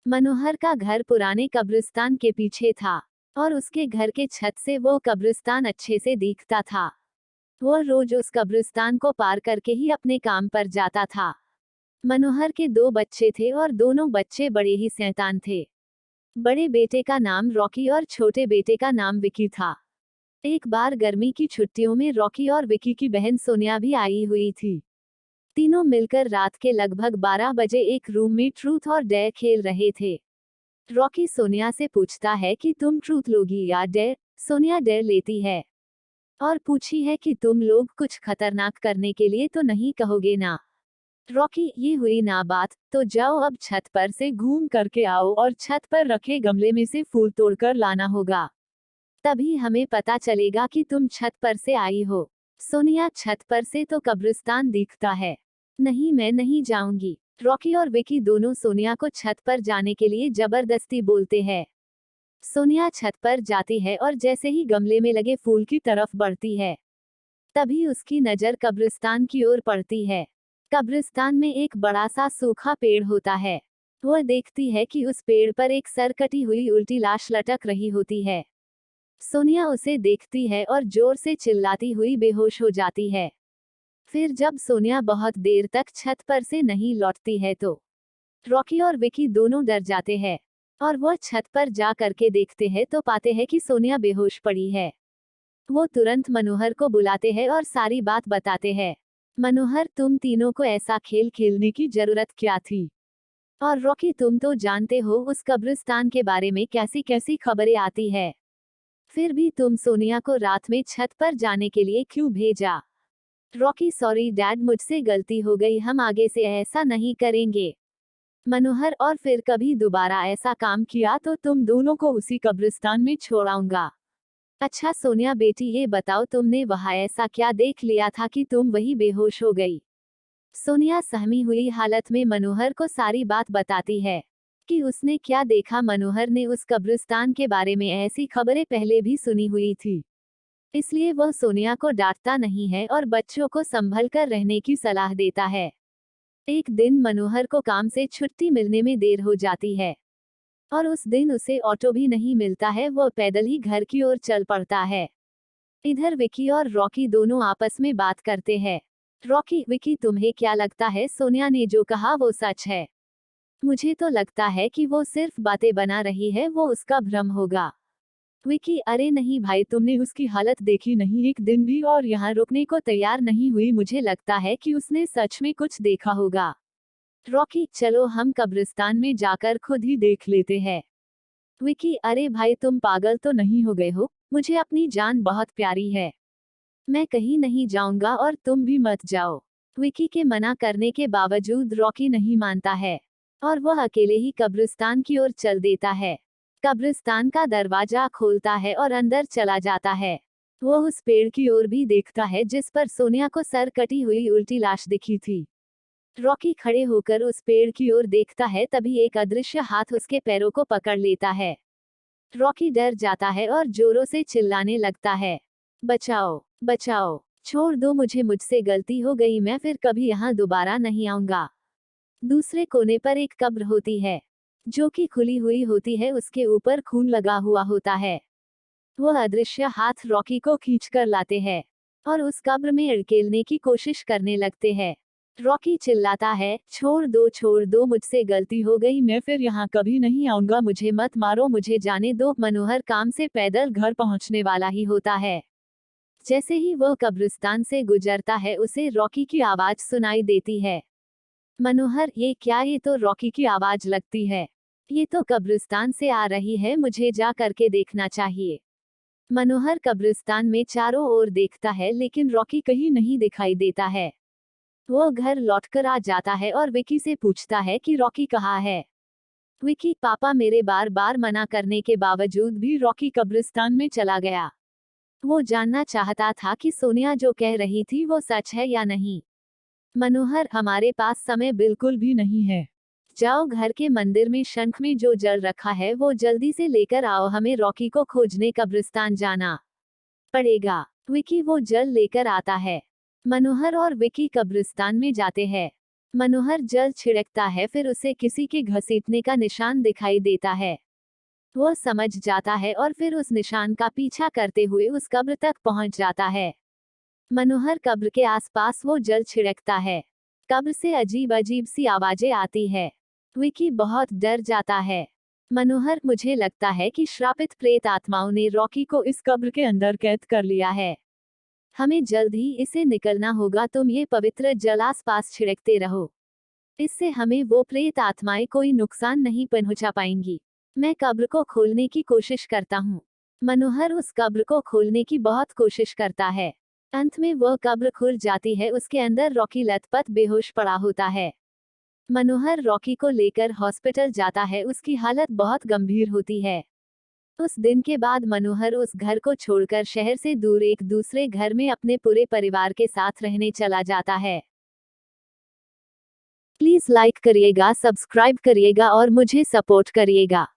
मनोहर का घर पुराने कब्रिस्तान के पीछे था और उसके घर के छत से वो कब्रिस्तान अच्छे से दिखता था। वो रोज उस कब्रिस्तान को पार करके ही अपने काम पर जाता था। मनोहर के दो बच्चे थे और दोनों बच्चे बड़े ही शैतान थे। बड़े बेटे का नाम रॉकी और छोटे बेटे का नाम विकी था। एक बार गर्मी की छुट्टियों में रॉकी और विकी की बहन सोनिया भी आई हुई थी। तीनों मिलकर रात के लगभग 12 बजे एक रूम में ट्रूथ और डेयर खेल रहे थे। रॉकी सोनिया से पूछता है कि तुम ट्रूथ लोगी या डेयर। सोनिया डेयर लेती है और पूछी है कि तुम लोग कुछ खतरनाक करने के लिए तो नहीं कहोगे ना। रॉकी, ये हुई ना बात, तो जाओ अब छत पर से घूम करके आओ और छत पर रखे गमले में से फूल तोड़कर लाना होगा, तभी हमें पता चलेगा कि तुम छत पर से आई हो। सोनिया, छत पर से तो कब्रिस्तान दिखता है। नहीं, मैं नहीं जाऊंगी। रॉकी और विकी दोनों सोनिया को छत पर जाने के लिए जबरदस्ती बोलते हैं। सोनिया छत पर जाती है और जैसे ही गमले में लगे फूल की तरफ बढ़ती है, तभी उसकी नजर कब्रिस्तान की ओर पड़ती है। कब्रिस्तान में एक बड़ा सा सूखा पेड़ होता है। वह देखती है कि उस पेड़ पर एक सर कटी हुई उल्टी लाश लटक रही होती है। सोनिया उसे देखती है और जोर से चिल्लाती हुई बेहोश हो जाती है। फिर जब सोनिया बहुत देर तक छत पर से नहीं लौटती है तो रॉकी और विकी दोनों डर जाते हैं और वह छत पर जा करके देखते हैं तो पाते हैं कि सोनिया बेहोश पड़ी है। वो तुरंत मनोहर को बुलाते हैं और सारी बात बताते हैं। मनोहर, तुम तीनों को ऐसा खेल खेलने की जरूरत क्या थी? और रॉकी, तुम तो जानते हो उस कब्रिस्तान के बारे में कैसी कैसी खबरें आती है, फिर भी तुम सोनिया को रात में छत पर जाने के लिए क्यों भेजा? रॉकी, सॉरी डैड, मुझसे गलती हो गई, हम आगे से ऐसा नहीं करेंगे। मनोहर, और फिर कभी दोबारा ऐसा काम किया तो तुम दोनों को उसी कब्रिस्तान में छोड़ाऊंगा। अच्छा सोनिया बेटी, ये बताओ तुमने वहां ऐसा क्या देख लिया था कि तुम वही बेहोश हो गई? सोनिया सहमी हुई हालत में मनोहर को सारी बात बताती है कि उसने क्या देखा। मनोहर ने उस कब्रिस्तान के बारे में ऐसी खबरें पहले भी सुनी हुई थी, इसलिए वह सोनिया को डांटता नहीं है और बच्चों को संभल कर रहने की सलाह देता है। एक दिन मनोहर को काम से छुट्टी मिलने में देर हो जाती है और उस दिन उसे ऑटो भी नहीं मिलता है। वह पैदल ही घर की ओर चल पड़ता है। इधर विकी और रॉकी दोनों आपस में बात करते हैं। रॉकी, विकी, तुम्हें क्या लगता है सोनिया ने जो कहा वो सच है? मुझे तो लगता है कि वो सिर्फ बातें बना रही है, वो उसका भ्रम होगा। विकी, अरे नहीं भाई, तुमने उसकी हालत देखी नहीं एक दिन भी, और यहाँ रुकने को तैयार नहीं हुई। मुझे लगता है कि उसने सच में कुछ देखा होगा। रॉकी, चलो हम कब्रिस्तान में जाकर खुद ही देख लेते हैं। विकी, अरे भाई, तुम पागल तो नहीं हो गए हो? मुझे अपनी जान बहुत प्यारी है। मैं कहीं नहीं जाऊंगा और तुम भी मत जाओ। विकी के मना करने के बावजूद रॉकी नहीं मानता है और वह अकेले ही कब्रिस्तान की ओर चल देता है। कब्रिस्तान का दरवाजा खोलता है और अंदर चला जाता है। वह उस पेड़ की ओर भी देखता है जिस पर सोनिया को सर कटी हुई उल्टी लाश दिखी थी। रॉकी खड़े होकर उस पेड़ की ओर देखता है, तभी एक अदृश्य हाथ उसके पैरों को पकड़ लेता है। रॉकी डर जाता है और जोरों से चिल्लाने लगता है, बचाओ, बचाओ, छोड़ दो मुझे, मुझसे गलती हो गई, मैं फिर कभी यहाँ दोबारा नहीं आऊंगा। दूसरे कोने पर एक कब्र होती है जो कि खुली हुई होती है, उसके ऊपर खून लगा हुआ होता है। वह अदृश्य हाथ रॉकी को खींचकर लाते हैं और उस कब्र में अड़केलने की कोशिश करने लगते हैं। रॉकी चिल्लाता है, छोड़ दो, मुझसे गलती हो गई, मैं फिर यहाँ कभी नहीं आऊंगा, मुझे मत मारो, मुझे जाने दो। मनोहर काम से पैदल घर पहुँचने वाला ही होता है। जैसे ही वह कब्रिस्तान से गुजरता है उसे रॉकी की आवाज सुनाई देती है। मनोहर, ये क्या? ये तो रॉकी की आवाज लगती है। ये तो कब्रिस्तान से आ रही है, मुझे जा करके देखना चाहिए। मनोहर कब्रिस्तान में चारों ओर देखता है लेकिन रॉकी कहीं नहीं दिखाई देता है। वो घर लौटकर आ जाता है और विकी से पूछता है कि रॉकी कहाँ है। विकी, पापा, मेरे बार बार मना करने के बावजूद भी रॉकी कब्रिस्तान में चला गया। वो जानना चाहता था कि सोनिया जो कह रही थी वो सच है या नहीं। मनोहर, हमारे पास समय बिल्कुल भी नहीं है। जाओ घर के मंदिर में शंख में जो जल रखा है वो जल्दी से लेकर आओ, हमें रॉकी को खोजने कब्रिस्तान जाना पड़ेगा। विकी वो जल लेकर आता है। मनोहर और विकी कब्रिस्तान में जाते हैं। मनोहर जल छिड़कता है, फिर उसे किसी के घसीटने का निशान दिखाई देता है। वो समझ जाता है और फिर उस निशान का पीछा करते हुए उस कब्र तक पहुंच जाता है। मनोहर कब्र के आसपास वो जल छिड़कता है। कब्र से अजीब अजीब सी आवाजें आती है। विकी बहुत डर जाता है। मनोहर, मुझे लगता है कि श्रापित प्रेत आत्माओं ने रॉकी को इस कब्र के अंदर कैद कर लिया है। हमें जल्द ही इसे निकलना होगा। तुम ये पवित्र जल आसपास छिड़कते रहो। इससे हमें वो प्रेत आत्माएं कोई नुकसान नहीं पहुंचा पाएंगी। मैं कब्र को खोलने की कोशिश करता हूँ। मनोहर उस कब्र को खोलने की बहुत कोशिश करता है। अंत में वह कब्र खुल जाती है। उसके अंदर रॉकी लथपथ बेहोश पड़ा होता है। मनोहर रॉकी को लेकर हॉस्पिटल जाता है। उसकी हालत बहुत गंभीर होती है। उस दिन के बाद मनोहर उस घर को छोड़कर शहर से दूर एक दूसरे घर में अपने पूरे परिवार के साथ रहने चला जाता है। प्लीज लाइक करिएगा, सब्सक्राइब करिएगा और मुझे सपोर्ट करिएगा।